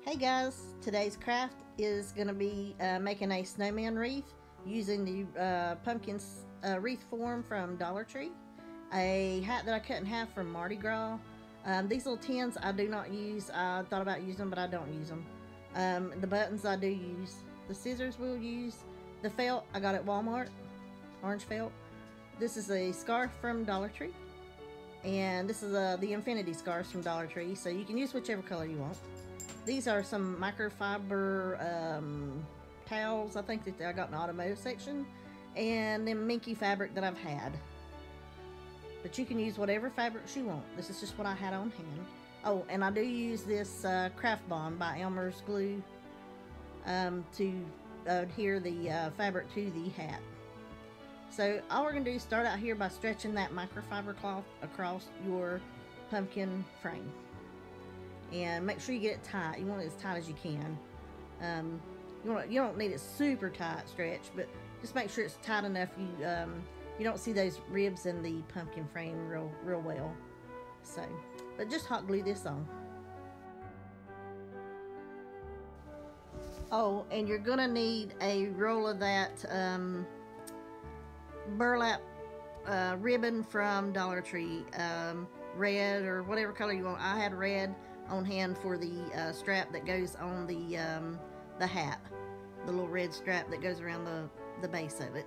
Hey guys, today's craft is going to be making a snowman wreath using the pumpkin wreath form from Dollar Tree, a hat that I cut in half from Mardigras. These little tins I do not use. I thought about using them, but I don't use them. The buttons I do use. The scissors we'll use. The felt I got at Walmart, orange felt. This is a scarf from Dollar Tree. And this is the infinity scarves from Dollar Tree, so you can use whichever color you want. These are some microfiber towels, I think, that I got in the automotive section, and then Minky fabric that I've had. But you can use whatever fabrics you want. This is just what I had on hand. Oh, and I do use this Craft Bond by Elmer's glue to adhere the fabric to the hat. So all we're going to do is start out here by stretching that microfiber cloth across your pumpkin frame. And make sure you get it tight. You want it as tight as you can. You don't need it super tight stretched, but just make sure it's tight enough you don't see those ribs in the pumpkin frame real well. So, but just hot glue this on. Oh, and you're gonna need a roll of that burlap ribbon from Dollar Tree, red or whatever color you want. I had red on hand for the strap that goes on the hat, the little red strap that goes around the base of it.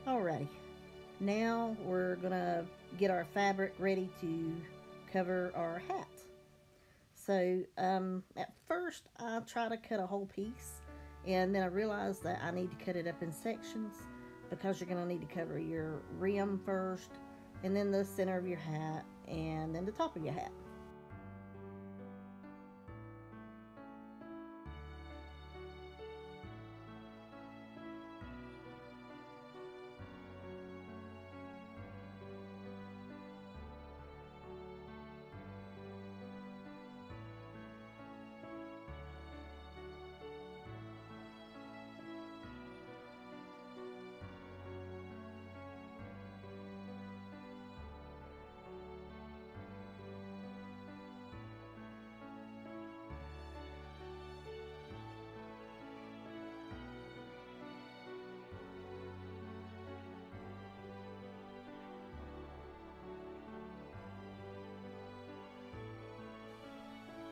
Alrighty, now we're gonna get our fabric ready to cover our hat. So at first I try to cut a whole piece, and then I realized that I need to cut it up in sections because you're gonna need to cover your rim first, and then the center of your hat, and then the top of your hat.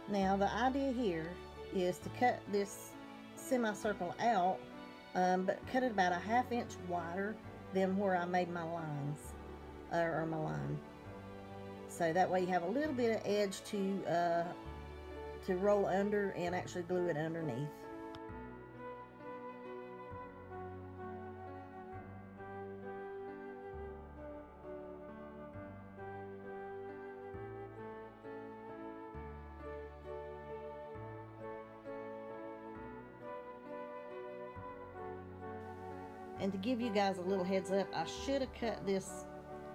Now the idea here is to cut this semicircle out, but cut it about a ½ inch wider than where I made my lines, or my line. So that way you have a little bit of edge to roll under and actually glue it underneath. And to give you guys a little heads up, I should have cut this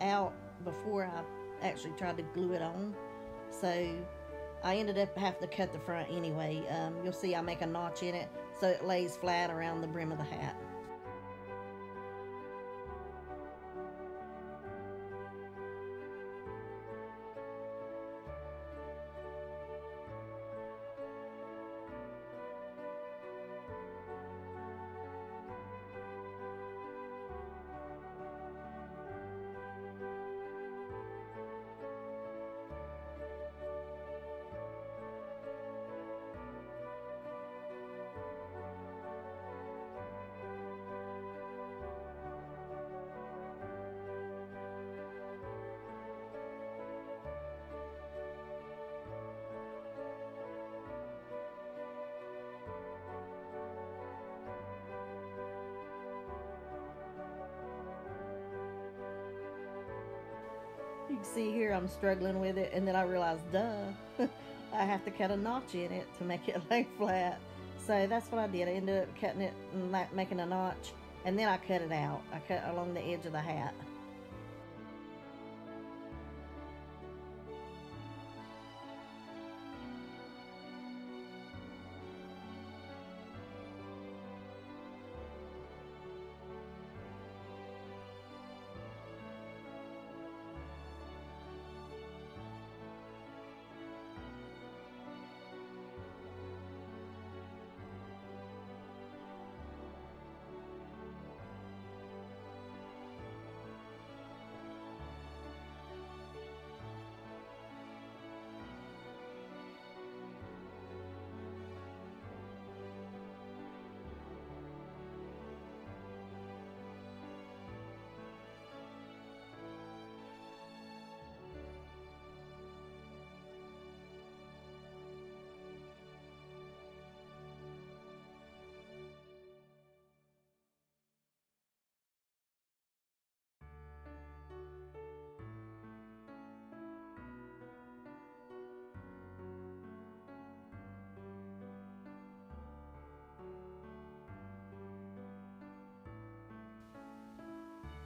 out before I actually tried to glue it on. So I ended up having to cut the front anyway. You'll see I make a notch in it so it lays flat around the brim of the hat. You can see here I'm struggling with it, and then I realized, duh, I have to cut a notch in it to make it lay flat. So that's what I did. I ended up cutting it and making a notch, and then I cut it out. I cut along the edge of the hat.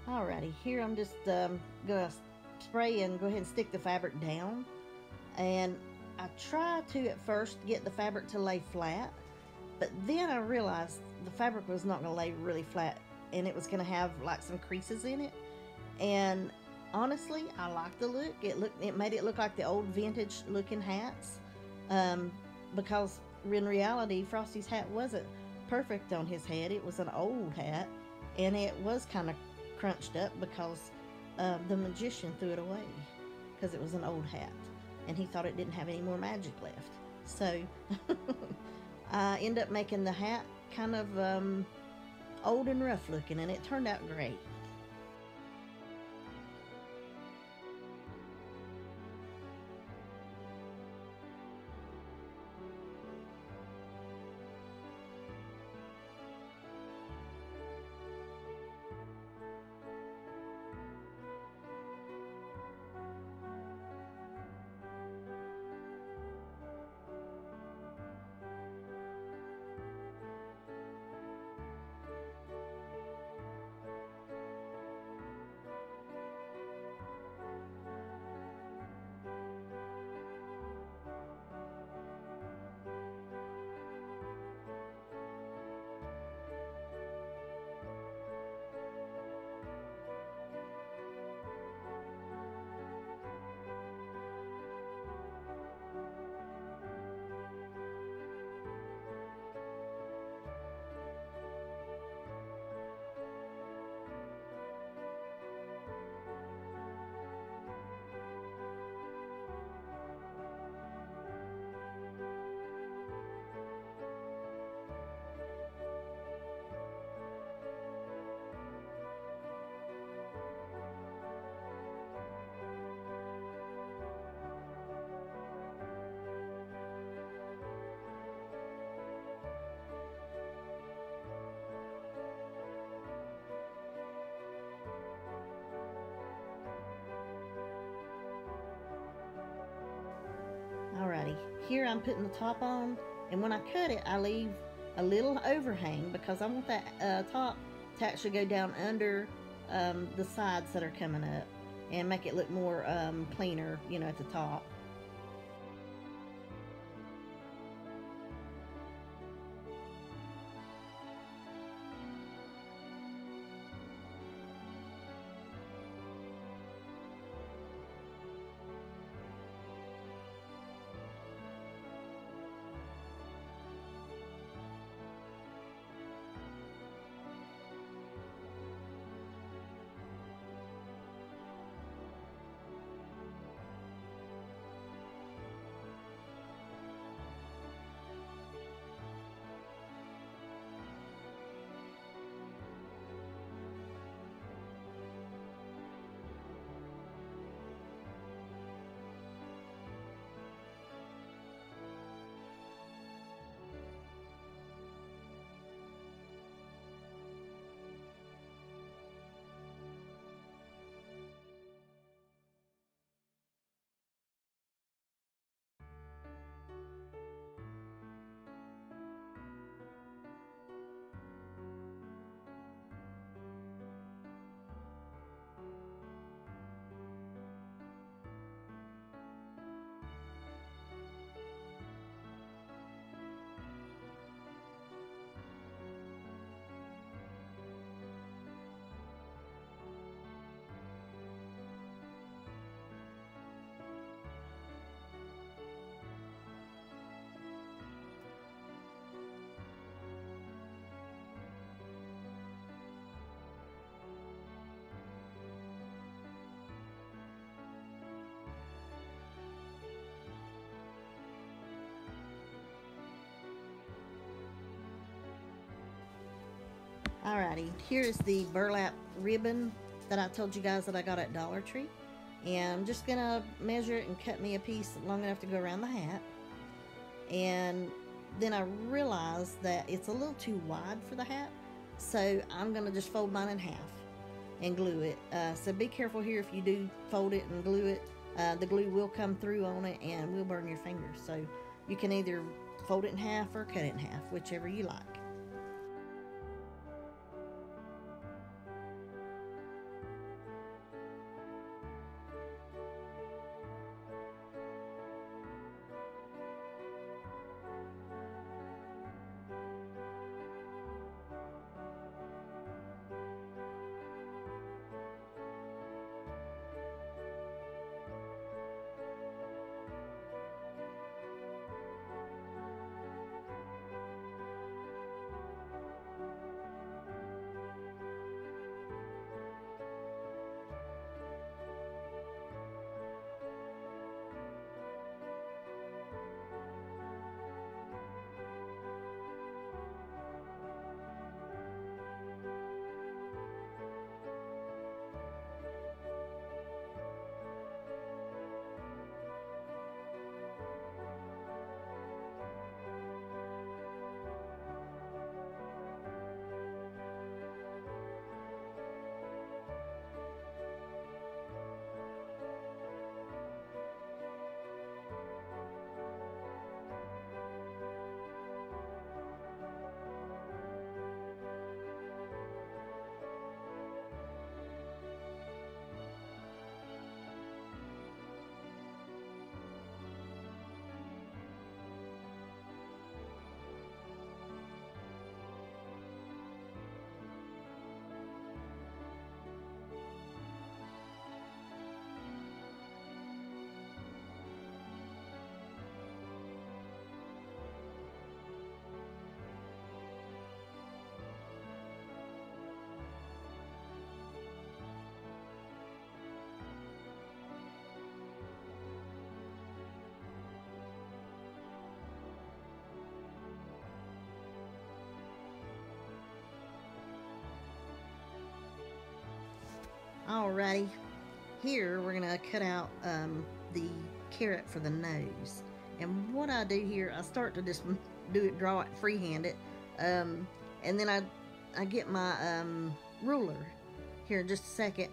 Alrighty, here I'm just gonna spray and go ahead and stick the fabric down. And I tried to at first get the fabric to lay flat, but then I realized the fabric was not gonna lay really flat, and it was gonna have like some creases in it. And honestly, I like the look. It made it look like the old vintage looking hats, because in reality, Frosty's hat wasn't perfect on his head. It was an old hat, and it was kind of crunched up because the magician threw it away because it was an old hat and he thought it didn't have any more magic left. So I end up making the hat kind of old and rough looking, and it turned out great. Alrighty, here I'm putting the top on, and when I cut it, I leave a little overhang because I want that top to actually go down under the sides that are coming up and make it look more cleaner, you know, at the top. Alrighty, here's the burlap ribbon that I told you guys that I got at Dollar Tree. And I'm just gonna measure it and cut me a piece long enough to go around the hat. And then I realized that it's a little too wide for the hat, so I'm gonna just fold mine in half and glue it. So be careful here if you do fold it and glue it. The glue will come through on it and will burn your fingers. So you can either fold it in half or cut it in half, whichever you like. Alrighty, here we're gonna cut out the carrot for the nose. And what I do here, I start to just draw it freehand and then I get my ruler here in just a second.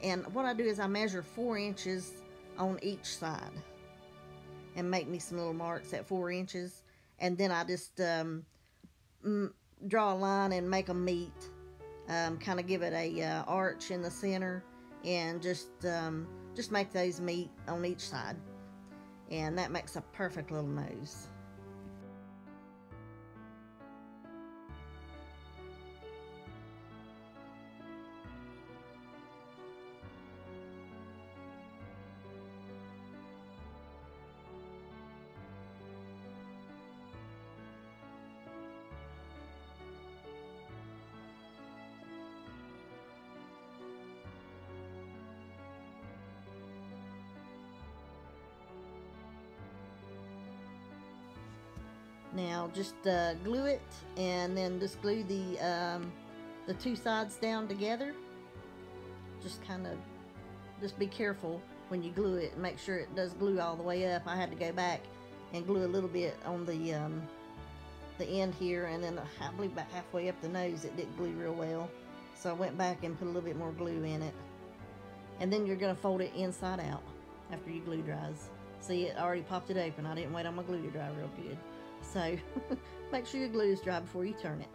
And what I do is I measure 4 inches on each side and make me some little marks at 4 inches. And then I just draw a line and make them meet kind of give it a arch in the center, and just make those meet on each side, and that makes a perfect little nose. Now just glue it, and then just glue the two sides down together. Just just be careful when you glue it and make sure it does glue all the way up. I had to go back and glue a little bit on the end here, and then I believe about halfway up the nose it didn't glue real well, so I went back and put a little bit more glue in it. And then you're going to fold it inside out after your glue dries. See, it already popped it open. I didn't wait on my glue to dry real good. So make sure your glue is dry before you turn it.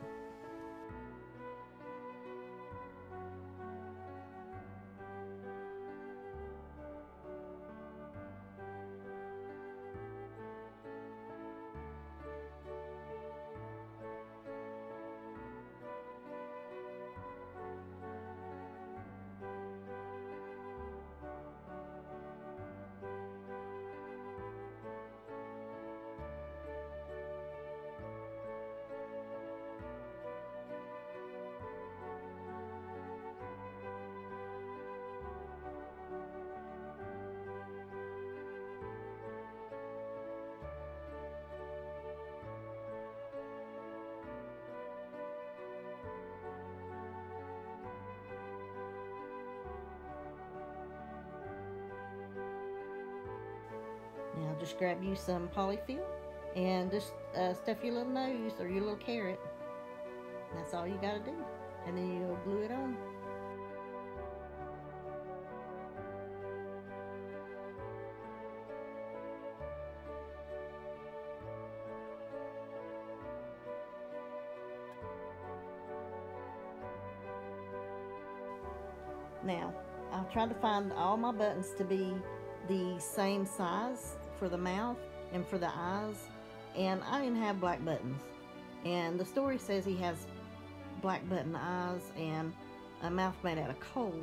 Now just grab you some polyfill and just stuff your little nose or your little carrot. That's all you gotta do. And then you'll glue it on. Now, I've tried to find all my buttons to be the same size for the mouth and for the eyes, and I didn't have black buttons. And the story says he has black button eyes and a mouth made out of coal,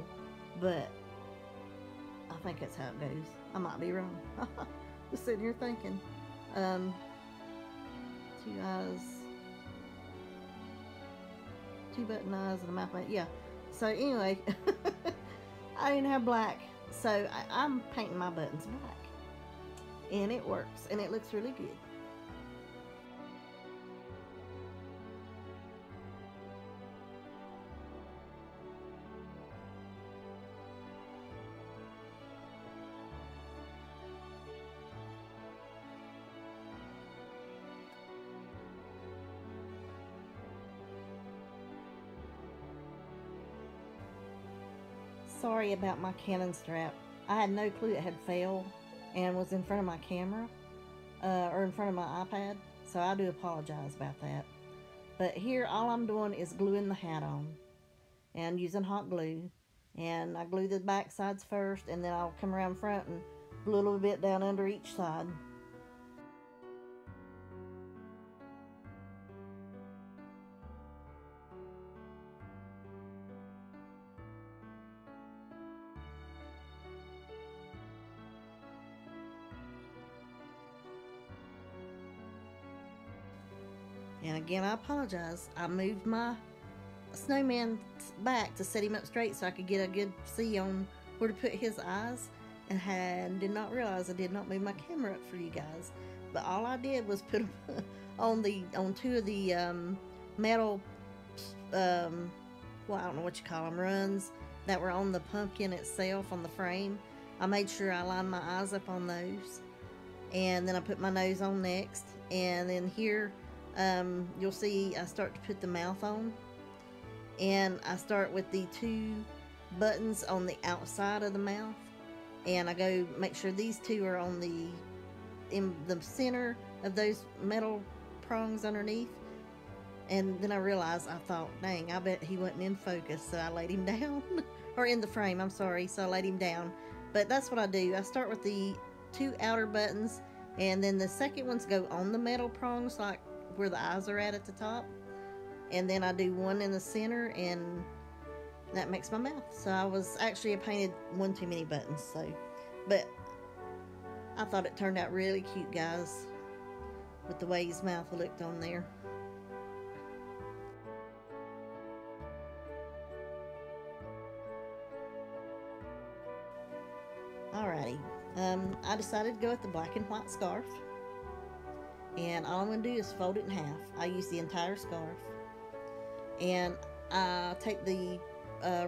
but I think that's how it goes. I might be wrong. Just sitting here thinking. Two eyes, two button eyes and a mouth made, yeah. So anyway, I didn't have black, so I'm painting my buttons black, and it works, and it looks really good. Sorry about my cannon strap. I had no clue it had failed and was in front of my camera, or in front of my iPad, so I do apologize about that. But here all I'm doing is gluing the hat on and using hot glue, and I glue the back sides first, and then I'll come around front and glue a little bit down under each side. And again, I apologize. I moved my snowman back to set him up straight so I could get a good see on where to put his eyes, and did not realize I did not move my camera up for you guys. But all I did was put them on two of the metal, well, I don't know what you call them, runs that were on the pumpkin itself on the frame. I made sure I lined my eyes up on those, and then I put my nose on next, and then here you'll see I start to put the mouth on, and I start with the two buttons on the outside of the mouth, and I go make sure these two are in the center of those metal prongs underneath, And then I realized, I thought, dang, I bet he wasn't in focus, so I laid him down. Or in the frame, I'm sorry, so I laid him down. But that's what I do. I start with the 2 outer buttons, and then the second ones go on the metal prongs, like where the eyes are at the top. And then I do one in the center, and that makes my mouth. So I painted one too many buttons, so. But I thought it turned out really cute, guys, with the way his mouth looked on there. Alrighty, I decided to go with the black and white scarf, and all I'm going to do is fold it in half. I use the entire scarf, and I take the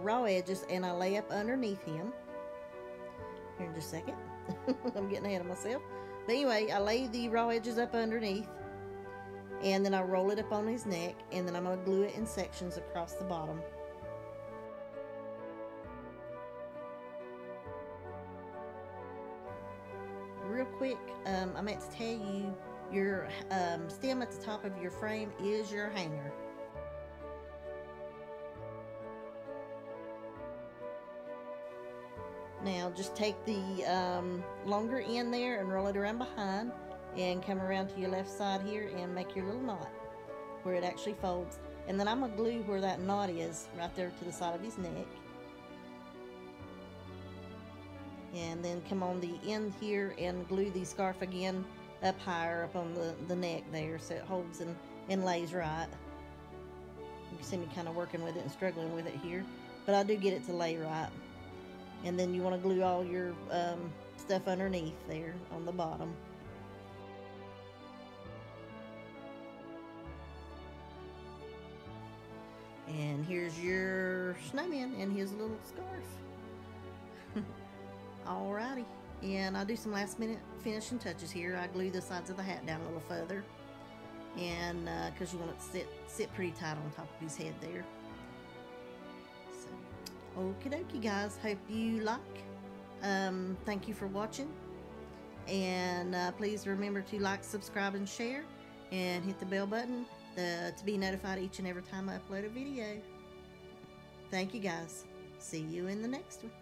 raw edges and I lay up underneath him. Here in just a second. I'm getting ahead of myself. But anyway, I lay the raw edges up underneath, and then I roll it up on his neck, and then I'm going to glue it in sections across the bottom. Real quick, I meant to tell you, your stem at the top of your frame is your hanger. Now just take the longer end there and roll it around behind, and come around to your left side here and make your little knot where it actually folds. And then I'm going to glue where that knot is, right there to the side of his neck. And then come on the end here and glue the scarf again up higher up on the neck there, so it holds and lays right. You can see me kind of working with it and struggling with it here, but I do get it to lay right. And then you want to glue all your stuff underneath there on the bottom. And here's your snowman and his little scarf. Alrighty, and I'll do some last minute finishing touches here. I glue the sides of the hat down a little further, and because you want it to sit pretty tight on top of his head there. So, okie dokie, guys. Hope you like. Thank you for watching, and please remember to like, subscribe, and share, and hit the bell button to be notified each and every time I upload a video. Thank you, guys. See you in the next one.